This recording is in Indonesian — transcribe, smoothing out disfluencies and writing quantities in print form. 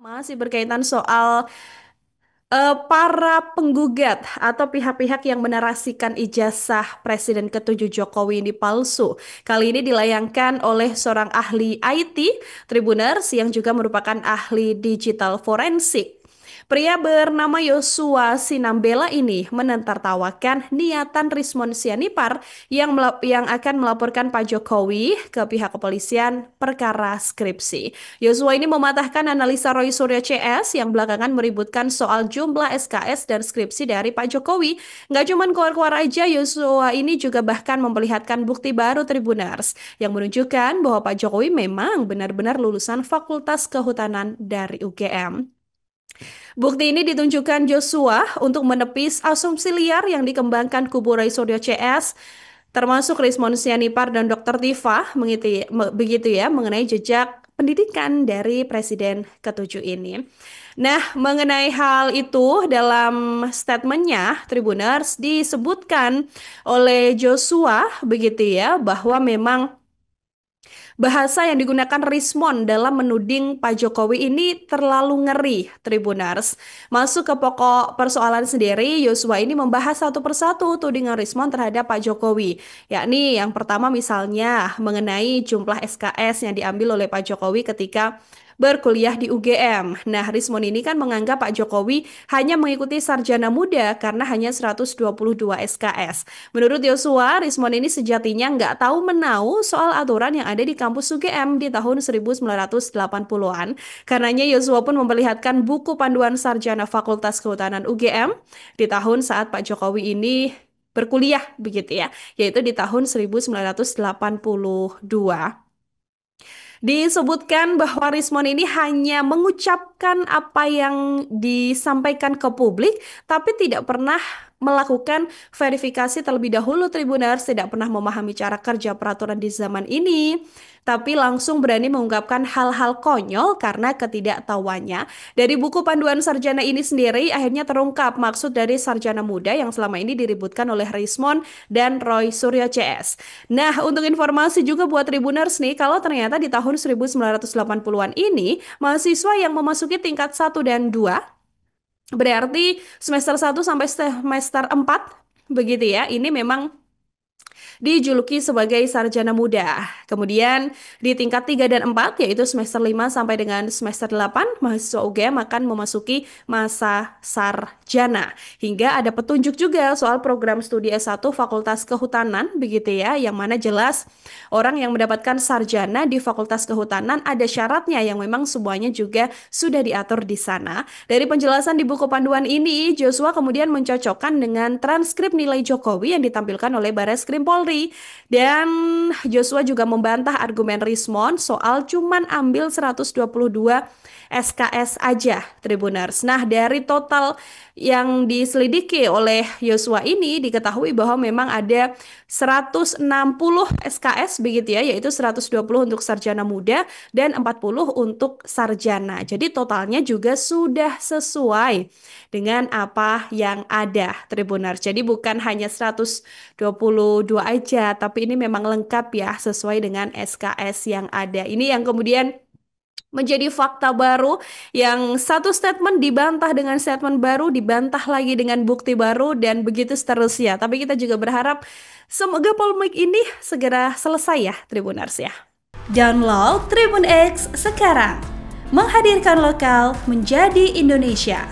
Masih berkaitan soal para penggugat atau pihak-pihak yang menarasikan ijazah Presiden ke-7 Jokowi ini palsu. Kali ini dilayangkan oleh seorang ahli IT, Tribuners, yang juga merupakan ahli digital forensik. Pria bernama Yosua Sinambela ini menentertawakan niatan Rismon Sianipar yang akan melaporkan Pak Jokowi ke pihak kepolisian perkara skripsi. Yosua ini mematahkan analisa Roy Suryo CS yang belakangan meributkan soal jumlah SKS dan skripsi dari Pak Jokowi. Nggak cuma keluar-keluar aja, Yosua ini juga bahkan memperlihatkan bukti baru Tribuners yang menunjukkan bahwa Pak Jokowi memang benar-benar lulusan Fakultas Kehutanan dari UGM. Bukti ini ditunjukkan Joshua untuk menepis asumsi liar yang dikembangkan kubu Roy Suryo CS, termasuk Rismon Sianipar dan Dr. Tifa, begitu ya, mengenai jejak pendidikan dari Presiden ke-7 ini. Nah, mengenai hal itu dalam statementnya, Tribuners disebutkan oleh Joshua, begitu ya, bahwa memang bahasa yang digunakan Rismon dalam menuding Pak Jokowi ini terlalu ngeri, Tribuners. Masuk ke pokok persoalan sendiri, Yosua ini membahas satu persatu tudingan Rismon terhadap Pak Jokowi. Yakni yang pertama misalnya mengenai jumlah SKS yang diambil oleh Pak Jokowi ketika berkuliah di UGM. Nah, Rismon ini kan menganggap Pak Jokowi hanya mengikuti sarjana muda karena hanya 122 SKS. Menurut Yosua, Rismon ini sejatinya nggak tahu menau soal aturan yang ada di kampus UGM di tahun 1980-an. Karenanya Yosua pun memperlihatkan buku panduan sarjana Fakultas Kehutanan UGM di tahun saat Pak Jokowi ini berkuliah begitu ya, yaitu di tahun 1982. Disebutkan bahwa Rismon ini hanya mengucapkan apa yang disampaikan ke publik, tapi tidak pernah melakukan verifikasi terlebih dahulu. Tribuners tidak pernah memahami cara kerja peraturan di zaman ini, tapi langsung berani mengungkapkan hal-hal konyol karena ketidaktahuannya. Dari buku panduan sarjana ini sendiri, akhirnya terungkap maksud dari sarjana muda yang selama ini diributkan oleh Rismon dan Roy Suryo CS. Nah, untuk informasi juga buat Tribuners nih, kalau ternyata di tahun 1980-an ini, mahasiswa yang memasuki tingkat 1 dan 2, berarti semester 1 sampai semester 4, begitu ya, ini memang dijuluki sebagai sarjana muda. Kemudian di tingkat 3 dan 4, yaitu semester 5 sampai dengan semester 8, mahasiswa UGM akan memasuki masa sarjana. Hingga ada petunjuk juga soal program studi S1 Fakultas Kehutanan, begitu ya, yang mana jelas orang yang mendapatkan sarjana di Fakultas Kehutanan ada syaratnya yang memang semuanya juga sudah diatur di sana. Dari penjelasan di buku panduan ini, Joshua kemudian mencocokkan dengan transkrip nilai Jokowi yang ditampilkan oleh Bareskrim Polri. Dan Joshua juga membantah argumen Rismon soal cuman ambil 122 SKS aja, Tribuners. Nah, dari total yang diselidiki oleh Joshua ini diketahui bahwa memang ada 160 SKS begitu ya, yaitu 120 untuk sarjana muda dan 40 untuk sarjana. Jadi totalnya juga sudah sesuai dengan apa yang ada, Tribuners. Jadi bukan hanya 122 aja, tapi ini memang lengkap ya sesuai dengan SKS yang ada. Ini yang kemudian menjadi fakta baru yang satu statement dibantah dengan statement baru, dibantah lagi dengan bukti baru, dan begitu seterusnya. Tapi kita juga berharap semoga polemik ini segera selesai ya, Tribuners ya. Download Tribun X sekarang, menghadirkan lokal menjadi Indonesia.